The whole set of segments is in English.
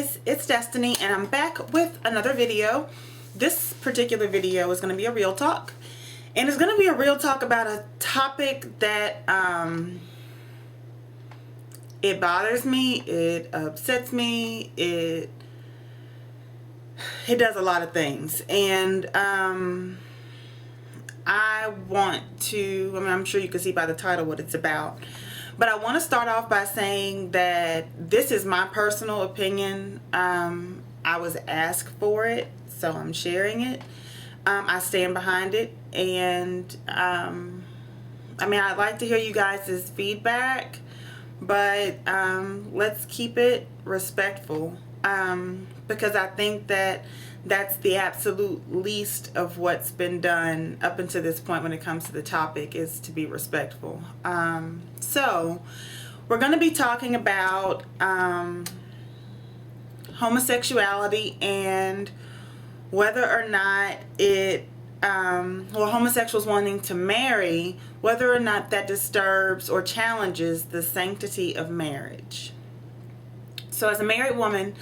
guys, it's Destiny and I'm back with another video. This particular video is going to be a real talk, and it's going to be a real talk about a topic that it bothers me, it upsets me, it does a lot of things, and I want to, I'm sure you can see by the title what it's about. But I want to start off by saying that this is my personal opinion. I was asked for it, so I'm sharing it. I stand behind it, and I'd like to hear you guys' feedback, but let's keep it respectful, because I think that that's the absolute least of what's been done up until this point when it comes to the topic, is to be respectful. So we're going to be talking about homosexuality and whether or not homosexuals wanting to marry, whether or not that disturbs or challenges the sanctity of marriage. So as a married woman,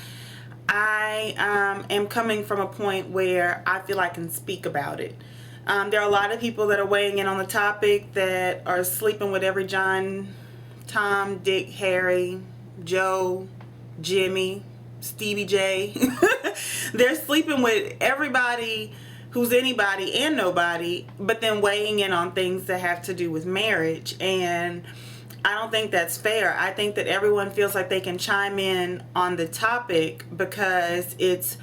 I am coming from a point where I feel I can speak about it. There are a lot of people that are weighing in on the topic that are sleeping with every John, Tom, Dick, Harry, Joe, Jimmy, Stevie J. They're sleeping with everybody who's anybody and nobody, but then weighing in on things that have to do with marriage. And I don't think that's fair. I think that everyone feels like they can chime in on the topic because it's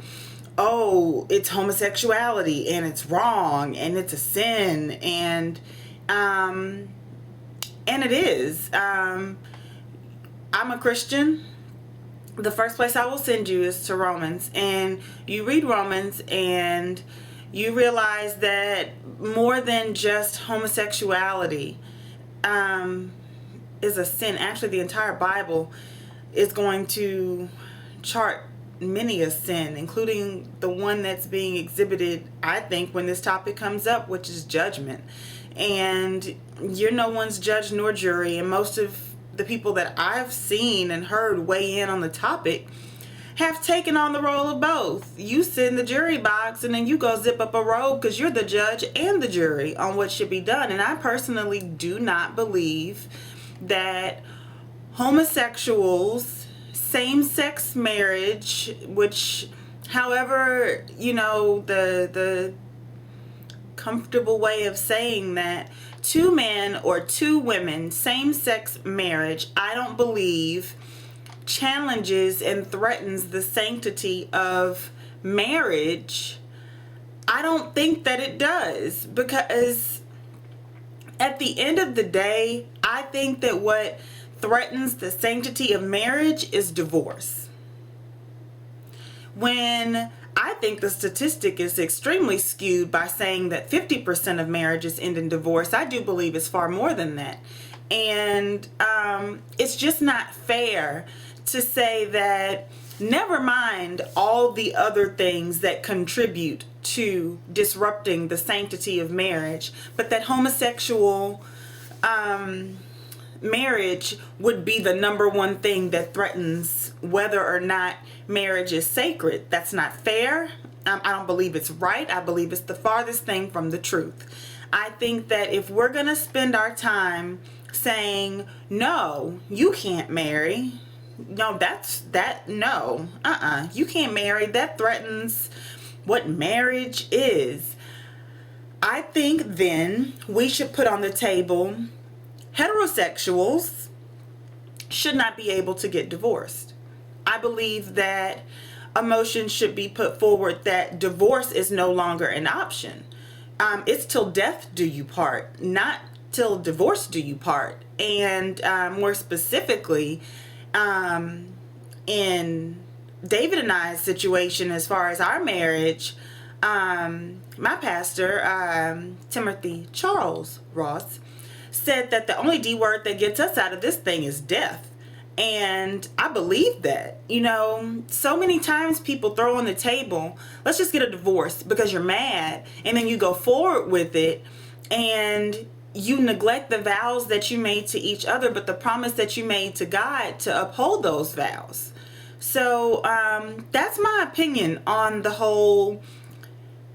homosexuality and it's wrong and it's a sin, and it is. I'm a Christian. The first place I will send you is to Romans, and you read Romans and you realize that more than just homosexuality is a sin. Actually, the entire Bible is going to chart many a sin, including the one that's being exhibited, I think, when this topic comes up, which is judgment. And you're no one's judge nor jury, and most of the people that I've seen and heard weigh in on the topic have taken on the role of both. You sit in the jury box and then you go zip up a robe because you're the judge and the jury on what should be done. And I personally do not believe that homosexuals, same-sex marriage, which, however, the comfortable way of saying that, two men or two women, same-sex marriage, I don't believe challenges and threatens the sanctity of marriage. I don't think that it does, because at the end of the day, I think that what threatens the sanctity of marriage is divorce. When I think the statistic is extremely skewed by saying that 50% of marriages end in divorce, I do believe it's far more than that. And it's just not fair to say that, never mind all the other things that contribute to disrupting the sanctity of marriage, but that homosexual marriage would be the number one thing that threatens whether or not marriage is sacred. That's not fair. I don't believe it's right. I believe it's the farthest thing from the truth. I think that if we're going to spend our time saying, no, you can't marry, no, you can't marry, that threatens what marriage is, I think then we should put on the table heterosexuals should not be able to get divorced. I believe that a motion should be put forward that divorce is no longer an option. It's till death do you part, not till divorce do you part. And more specifically, in David and I's situation, as far as our marriage, my pastor, Timothy Charles Ross, said that the only D word that gets us out of this thing is death. And I believe that. So many times people throw on the table, let's just get a divorce because you're mad, and then you go forward with it and you neglect the vows that you made to each other, but the promise that you made to God to uphold those vows. So that's my opinion on the whole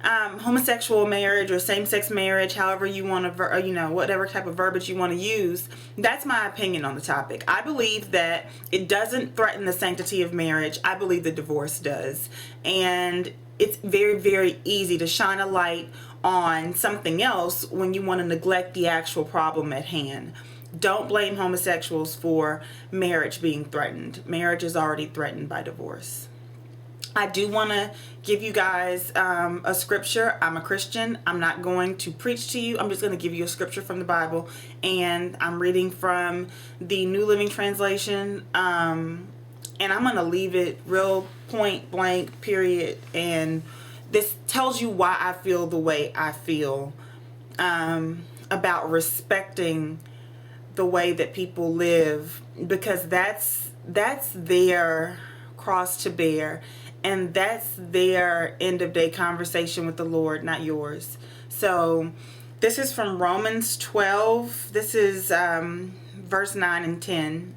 homosexual marriage or same-sex marriage, however you want to, whatever type of verbiage you want to use. That's my opinion on the topic. I believe that it doesn't threaten the sanctity of marriage. I believe the divorce does. And it's very, very easy to shine a light on something else when you want to neglect the actual problem at hand. Don't blame homosexuals for marriage being threatened. Marriage is already threatened by divorce. I do want to give you guys a scripture. I'm a Christian. I'm not going to preach to you. I'm just going to give you a scripture from the Bible. And I'm reading from the New Living Translation. And I'm going to leave it real point blank, period. And this tells you why I feel the way I feel about respecting the way that people live. Because that's their cross to bear. And that's their end of day conversation with the Lord, not yours. So this is from Romans 12. This is verse 9 and 10.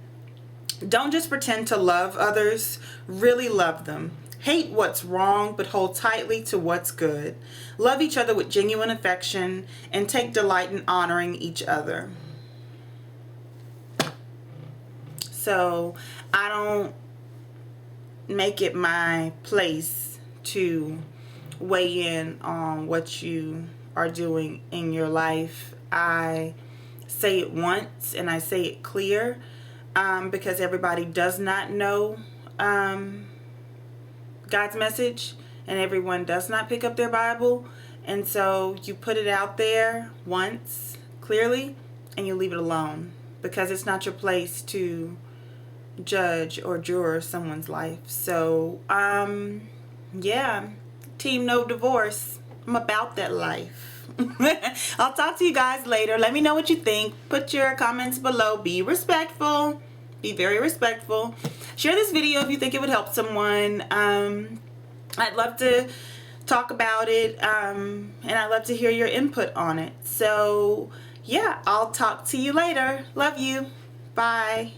Don't just pretend to love others, really love them. Hate what's wrong, but hold tightly to what's good. Love each other with genuine affection and take delight in honoring each other. So I don't make it my place to weigh in on what you are doing in your life. I say it once and I say it clear because everybody does not know God's message, and everyone does not pick up their Bible. And so you put it out there once clearly and you leave it alone, because it's not your place to judge or juror someone's life. So yeah, team no divorce. I'm about that life. I'll talk to you guys later. Let me know what you think. Put your comments below. Be respectful. Be very respectful. Share this video if you think it would help someone. I'd love to talk about it, and I'd love to hear your input on it. So yeah, I'll talk to you later. Love you. Bye.